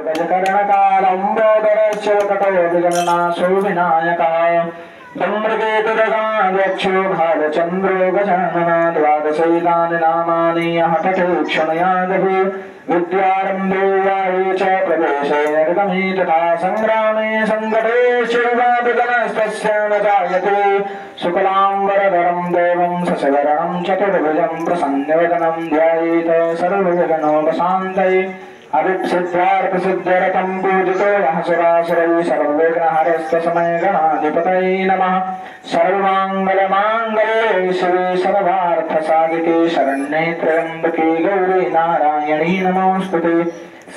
गजकर्णकालम्बोदरस्य कटो विगणनाशो विनायकः धूम्रकेतुरगाध्यक्षो भालचन्द्रो गजानन द्वादशैतानि नामानि हठते क्षणयादभि विद्यारम्भे वाये च प्रवेशे निर्गमे तथा संग्रामे सङ्कटे शिवाभिगणस्तस्य न जायते शुक्लाम्बरधरं देवं शशिवर्णं चतुर्भुजं प्रसन्नवदनं ध्यायेत सर्वविघ्नोपशान्तये अभिसिद्धार्थसिद्ध्यर्थं पूजितो यः सुरासुरैः सर्वविघ्नहरस्तस्मै गणाधिपतये नमः। सर्वमङ्गलमाङ्गल्ये शिवे सर्वार्थसाधिके शरण्ये त्र्यम्बके गौरी नारायणी नमोऽस्तुते।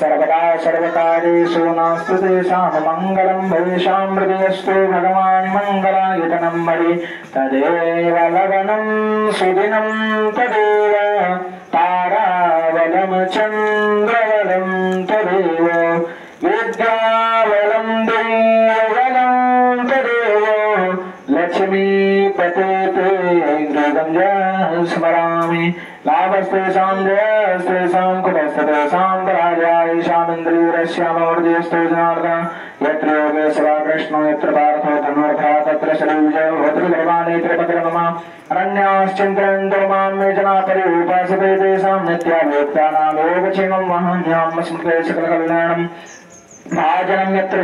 सर्वदा सर्वकार्येषु नमोऽस्तुते साममङ्गलं भवेशां हृदयस्तु भगवान् मङ्गलायतनं मणि तदेव लग्नं सुदिनं तदेव तारावलं चन्द्रवलं तदेव विद्यावलं देववलं तदेव लक्ष्मीपते ते हृदं स्मरामि लाभस्तेषां जयस्तेषां कुटस्थतेषां पराजयायेषामिन्द्रियस्यामूर्तिस्तु जनार्दन यत्र योगेश्वरः कृष्णो यत्र पार्थो धनुर्धरः तत्र श्रीविजयो भद्रगर्वाणि त्रिभद्रमम अरण्याश्चिन्तयन्तो मां मे जनाः पर्युपासते तेषां नित्याभियुक्तानां योगक्षेमं वहाम्यहं स्मृते सकलकल्याणं भाजनं यत्र